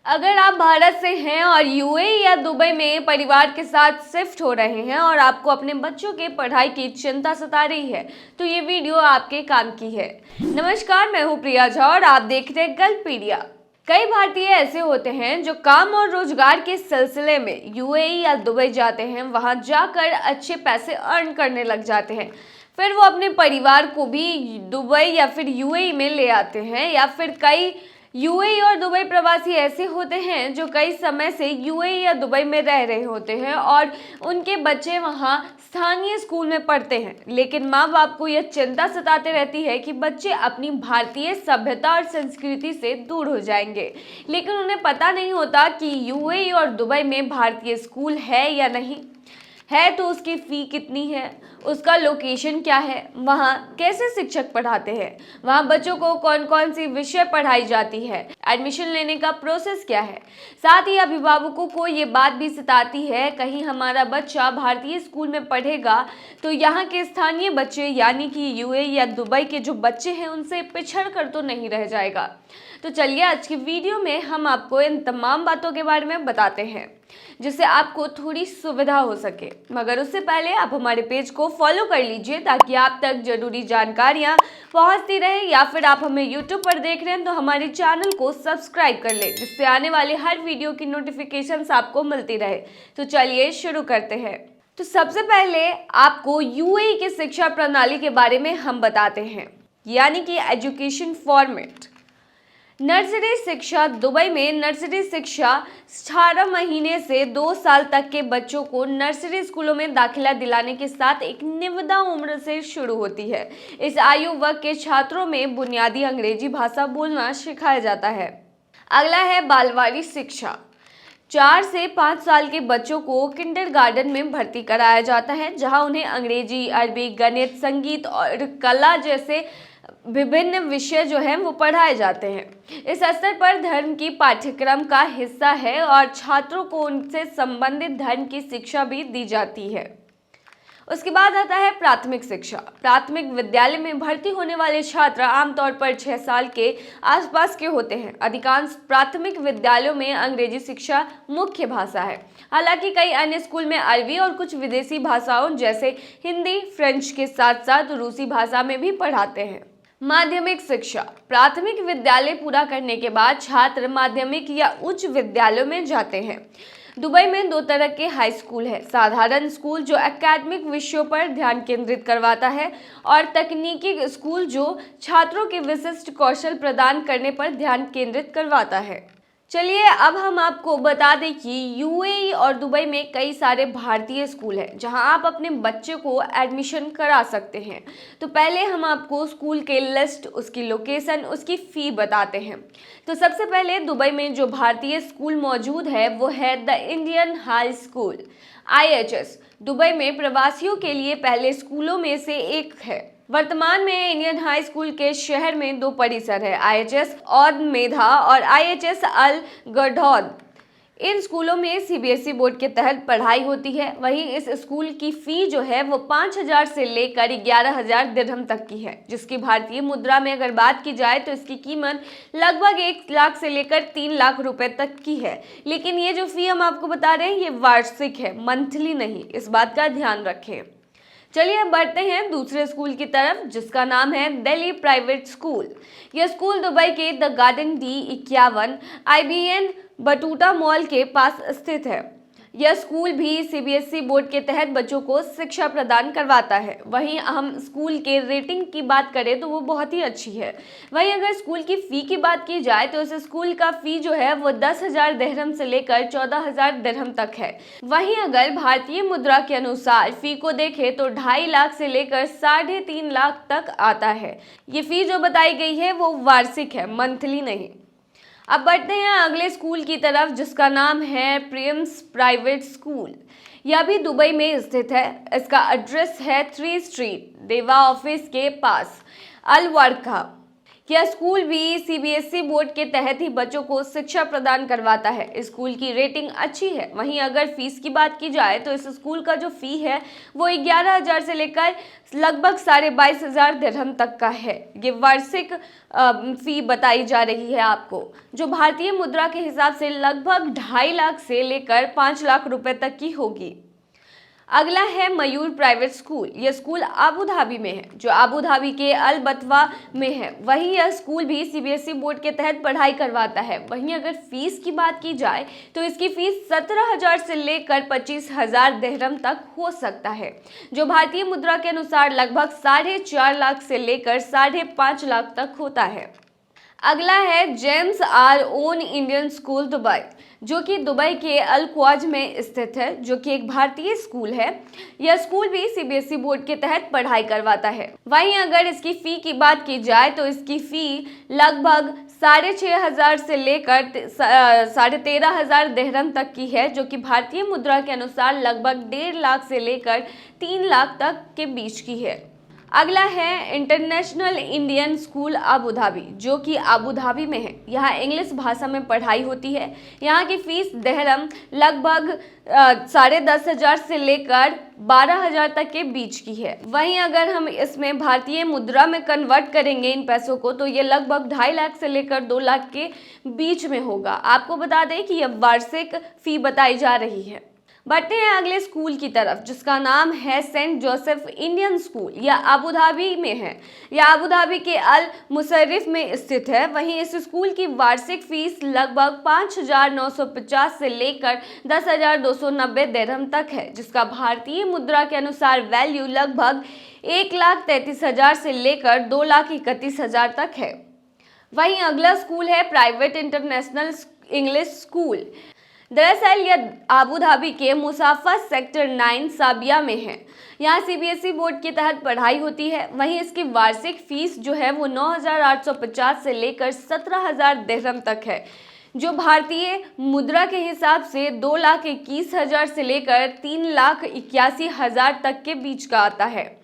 अगर आप भारत से हैं और यूएई या दुबई में परिवार के साथ शिफ्ट हो रहे हैं और आपको अपने बच्चों के पढ़ाई की चिंता सता रही है, तो ये वीडियो आपके काम की है। नमस्कार, मैं हूँ प्रिया झा और आप देख रहे हैं गल्फपीडिया। कई भारतीय ऐसे होते हैं जो काम और रोजगार के सिलसिले में यूएई या दुबई जाते हैं। वहां जाकर अच्छे पैसे अर्न करने लग जाते हैं। फिर वो अपने परिवार को भी दुबई या फिर यूएई में ले आते हैं। या फिर कई यूएई और दुबई प्रवासी ऐसे होते हैं जो कई समय से यूएई या दुबई में रह रहे होते हैं और उनके बच्चे वहां स्थानीय स्कूल में पढ़ते हैं। लेकिन माँ बाप को यह चिंता सताते रहती है कि बच्चे अपनी भारतीय सभ्यता और संस्कृति से दूर हो जाएंगे। लेकिन उन्हें पता नहीं होता कि यूएई और दुबई में भारतीय स्कूल है या नहीं है, तो उसकी फ़ी कितनी है, उसका लोकेशन क्या है, वहाँ कैसे शिक्षक पढ़ाते हैं, वहाँ बच्चों को कौन कौन सी विषय पढ़ाई जाती है, एडमिशन लेने का प्रोसेस क्या है। साथ ही अभिभावकों को ये बात भी सताती है, कहीं हमारा बच्चा भारतीय स्कूल में पढ़ेगा तो यहाँ के स्थानीय बच्चे यानी कि यूएई या दुबई के जो बच्चे हैं उनसे पिछड़ कर तो नहीं रह जाएगा। तो चलिए आज की वीडियो में हम आपको इन तमाम बातों के बारे में बताते हैं, जिससे आपको थोड़ी सुविधा हो सके। मगर उससे पहले आप हमारे पेज को फॉलो कर लीजिए ताकि आप तक जरूरी जानकारियां पहुंचती रहे, या फिर आप हमें यूट्यूब पर देख रहे हैं तो हमारे चैनल को सब्सक्राइब कर लें, जिससे आने वाली हर वीडियो की नोटिफिकेशंस आपको मिलती रहे। तो चलिए शुरू करते हैं। तो सबसे पहले आपको यूएई की शिक्षा प्रणाली के बारे में हम बताते हैं, यानी कि एजुकेशन फॉर्मेट। नर्सरी शिक्षा। दुबई में नर्सरी शिक्षा 18 महीने से 2 साल तक के बच्चों को नर्सरी स्कूलों में दाखिला दिलाने के साथ एक निविदा उम्र से शुरू होती है। इस आयु वर्ग के छात्रों में बुनियादी अंग्रेजी भाषा बोलना सिखाया जाता है। अगला है बालवाड़ी शिक्षा। 4 से 5 साल के बच्चों को किंडरगार्टन में भर्ती कराया जाता है, जहां उन्हें अंग्रेजी, अरबी, गणित, संगीत और कला जैसे विभिन्न विषय जो हैं वो पढ़ाए जाते हैं। इस स्तर पर धर्म की पाठ्यक्रम का हिस्सा है और छात्रों को उनसे संबंधित धर्म की शिक्षा भी दी जाती है। उसके बाद आता है प्राथमिक शिक्षा। प्राथमिक विद्यालय में भर्ती होने वाले छात्र आमतौर पर 6 साल के आसपास के होते हैं। अधिकांश प्राथमिक विद्यालयों में अंग्रेजी शिक्षा मुख्य भाषा है, हालांकि कई अन्य स्कूल में अरबी और कुछ विदेशी भाषाओं जैसे हिंदी, फ्रेंच के साथ साथ रूसी भाषा में भी पढ़ाते हैं। माध्यमिक शिक्षा। प्राथमिक विद्यालय पूरा करने के बाद छात्र माध्यमिक या उच्च विद्यालयों में जाते हैं। दुबई में 2 तरह के हाई स्कूल है। साधारण स्कूल जो एकेडमिक विषयों पर ध्यान केंद्रित करवाता है, और तकनीकी स्कूल जो छात्रों के विशिष्ट कौशल प्रदान करने पर ध्यान केंद्रित करवाता है। चलिए अब हम आपको बता दें कि यूएई और दुबई में कई सारे भारतीय स्कूल हैं जहां आप अपने बच्चे को एडमिशन करा सकते हैं। तो पहले हम आपको स्कूल के लिस्ट, उसकी लोकेशन, उसकी फ़ी बताते हैं। तो सबसे पहले दुबई में जो भारतीय स्कूल मौजूद है वो है the Indian high school, IHS। Dubai में प्रवासियों के लिए पहले स्कूलों में से एक है। वर्तमान में इंडियन हाई स्कूल के शहर में 2 परिसर है, IHS औद मेधा और IHS अल गढ़ौद। इन स्कूलों में सीबीएसई बोर्ड के तहत पढ़ाई होती है। वहीं इस स्कूल की फ़ी जो है वो 5,000 से लेकर 11,000 दिरहम तक की है, जिसकी भारतीय मुद्रा में अगर बात की जाए तो इसकी कीमत लगभग 1 लाख से लेकर 3 लाख रुपए तक की है। लेकिन ये जो फ़ी हम आपको बता रहे हैं ये वार्षिक है, मंथली नहीं, इस बात का ध्यान रखें। चलिए अब बढ़ते हैं दूसरे स्कूल की तरफ, जिसका नाम है दिल्ली प्राइवेट स्कूल। यह स्कूल दुबई के the garden D51 IBN Battuta mall के पास स्थित है। यह स्कूल भी सीबीएसई बोर्ड के तहत बच्चों को शिक्षा प्रदान करवाता है। वहीं हम स्कूल के रेटिंग की बात करें तो वो बहुत ही अच्छी है। वहीं अगर स्कूल की फ़ी की बात की जाए तो इस स्कूल का फ़ी जो है वो 10,000 दिरहम से लेकर 14,000 दिरहम तक है। वहीं अगर भारतीय मुद्रा के अनुसार फ़ी को देखें तो 2.5 लाख से लेकर 3.5 लाख तक आता है। ये फ़ी जो बताई गई है वो वार्षिक है, मंथली नहीं। अब बढ़ते हैं अगले स्कूल की तरफ, जिसका नाम है प्रियम्स प्राइवेट स्कूल। यह भी दुबई में स्थित है। इसका एड्रेस है 3 स्ट्रीट, देवा ऑफिस के पास, अल वर्का। यह स्कूल भी सीबीएसई बोर्ड के तहत ही बच्चों को शिक्षा प्रदान करवाता है। स्कूल की रेटिंग अच्छी है। वहीं अगर फीस की बात की जाए तो इस स्कूल का जो फी है वो 11,000 से लेकर लगभग 22,500 दिरहम तक का है। ये वार्षिक फी बताई जा रही है आपको, जो भारतीय मुद्रा के हिसाब से लगभग 2.5 लाख से लेकर 5 लाख रुपए तक की होगी। अगला है मयूर प्राइवेट स्कूल। यह स्कूल आबू धाबी में है, जो आबू धाबी के अल बतवा में है। वहीं यह स्कूल भी सीबीएसई बोर्ड के तहत पढ़ाई करवाता है। वहीं अगर फीस की बात की जाए तो इसकी फीस 17,000 से लेकर 25,000 दिरहम तक हो सकता है, जो भारतीय मुद्रा के अनुसार लगभग 4.5 लाख से लेकर 5.5 लाख तक होता है। अगला है James our own Indian school Dubai, जो कि दुबई के अल क्वाज में स्थित है, जो कि एक भारतीय स्कूल है। यह स्कूल भी सीबीएसई बोर्ड के तहत पढ़ाई करवाता है। वहीं अगर इसकी फ़ी की बात की जाए तो इसकी फ़ी लगभग 6,500 से लेकर 13,500 दिरहम तक की है, जो कि भारतीय मुद्रा के अनुसार लगभग 1.5 लाख से लेकर 3 लाख तक के बीच की है। अगला है international Indian school Abu Dhabi, जो कि आबू धाबी में है। यहाँ इंग्लिश भाषा में पढ़ाई होती है। यहाँ की फीस दिरहम लगभग 10,500 से लेकर 12,000 तक के बीच की है। वहीं अगर हम इसमें भारतीय मुद्रा में कन्वर्ट करेंगे इन पैसों को तो ये लगभग 2.5 लाख से लेकर 2 लाख के बीच में होगा। आपको बता दें कि यह वार्षिक फी बताई जा रही है। बढ़ते हैं अगले स्कूल की तरफ, जिसका नाम है सेंट जोसेफ इंडियन स्कूल। यह आबू धाबी में है। यह आबू धाबी के अल मुशर्रिफ में स्थित है। वहीं इस स्कूल की वार्षिक फीस लगभग 5,950 से लेकर 10,290 दिरहम तक है, जिसका भारतीय मुद्रा के अनुसार वैल्यू लगभग 1,33,000 से लेकर 2,31,000 तक है। वहीं अगला स्कूल है प्राइवेट इंटरनेशनल इंग्लिश स्कूल। दरअसल यह आबू धाबी के मुसाफा सेक्टर 9 साबिया में है। यहाँ सीबीएसई बोर्ड के तहत पढ़ाई होती है। वहीं इसकी वार्षिक फीस जो है वो 9,850 से लेकर 17,000 दिरहम तक है, जो भारतीय मुद्रा के हिसाब से 2,21,000 से लेकर 3,81,000 तक के बीच का आता है।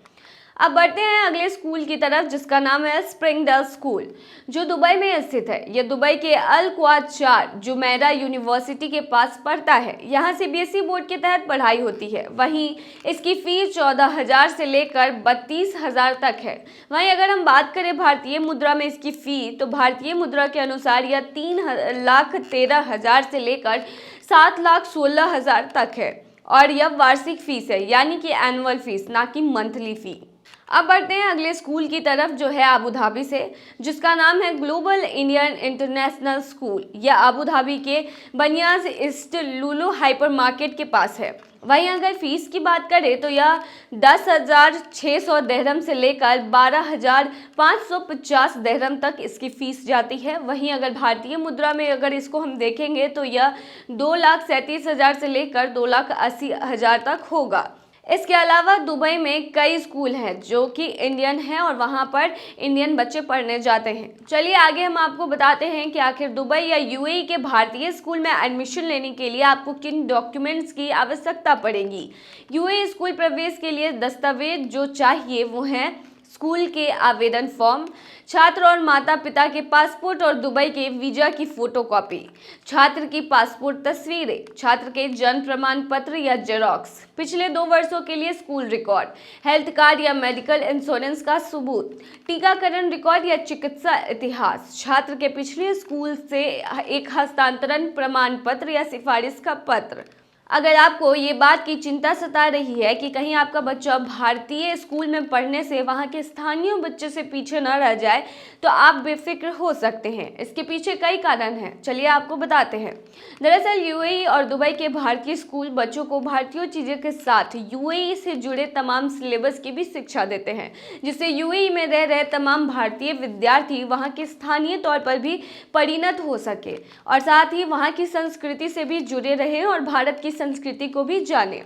अब बढ़ते हैं अगले स्कूल की तरफ, जिसका नाम है स्प्रिंगडेल स्कूल, जो दुबई में स्थित है। यह दुबई के अल क्वाद 4 जुमेरा यूनिवर्सिटी के पास पड़ता है। यहाँ सीबीएसई बोर्ड के तहत पढ़ाई होती है। वहीं इसकी फीस 14,000 से लेकर 32,000 तक है। वहीं अगर हम बात करें भारतीय मुद्रा में इसकी फ़ी, तो भारतीय मुद्रा के अनुसार यह 3,13,000 से लेकर 7,16,000 तक है और यह वार्षिक फीस है, यानी कि एनुअल फीस, ना कि मंथली फ़ी। अब बढ़ते हैं अगले स्कूल की तरफ, जो है आबू धाबी से, जिसका नाम है ग्लोबल इंडियन इंटरनेशनल स्कूल। यह आबू धाबी के बनियाज ईस्ट लुलु हाइपर मार्केट के पास है। वहीं अगर फीस की बात करें तो यह 10,600 दिरहम से लेकर 12,550 दिरहम तक इसकी फीस जाती है। वहीं अगर भारतीय मुद्रा में अगर इसको हम देखेंगे तो यह 2,37,000 से लेकर 2,80,000 तक होगा। इसके अलावा दुबई में कई स्कूल हैं जो कि इंडियन हैं और वहाँ पर इंडियन बच्चे पढ़ने जाते हैं। चलिए आगे हम आपको बताते हैं कि आखिर दुबई या यूएई के भारतीय स्कूल में एडमिशन लेने के लिए आपको किन डॉक्यूमेंट्स की आवश्यकता पड़ेगी। यूएई स्कूल प्रवेश के लिए दस्तावेज जो चाहिए वो हैं स्कूल के आवेदन फॉर्म, छात्र और माता पिता के पासपोर्ट और दुबई के वीजा की फोटोकॉपी, छात्र की पासपोर्ट तस्वीरें, छात्र के जन्म प्रमाण पत्र या जेरोक्स, पिछले 2 वर्षों के लिए स्कूल रिकॉर्ड, हेल्थ कार्ड या मेडिकल इंश्योरेंस का सबूत, टीकाकरण रिकॉर्ड या चिकित्सा इतिहास, छात्र के पिछले स्कूल से एक हस्तांतरण प्रमाण पत्र या सिफारिश का पत्र। अगर आपको ये बात की चिंता सता रही है कि कहीं आपका बच्चा भारतीय स्कूल में पढ़ने से वहाँ के स्थानीय बच्चे से पीछे न रह जाए, तो आप बेफिक्र हो सकते हैं। इसके पीछे कई कारण हैं, चलिए आपको बताते हैं। दरअसल यूएई और दुबई के भारतीय स्कूल बच्चों को भारतीय चीज़ों के साथ यूएई से जुड़े तमाम सिलेबस की भी शिक्षा देते हैं, जिससे यूएई में रह रहे तमाम भारतीय विद्यार्थी वहाँ के स्थानीय तौर पर भी परिणत हो सके और साथ ही वहाँ की संस्कृति से भी जुड़े रहें और भारत की संस्कृति को भी जाने।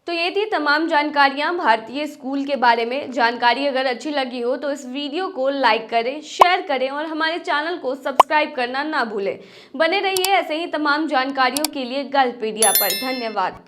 तो ये थी तमाम जानकारियाँ भारतीय स्कूल के बारे में। जानकारी अगर अच्छी लगी हो तो इस वीडियो को लाइक करें, शेयर करें और हमारे चैनल को सब्सक्राइब करना ना भूलें। बने रहिए ऐसे ही तमाम जानकारियों के लिए गल्फपीडिया पर। धन्यवाद।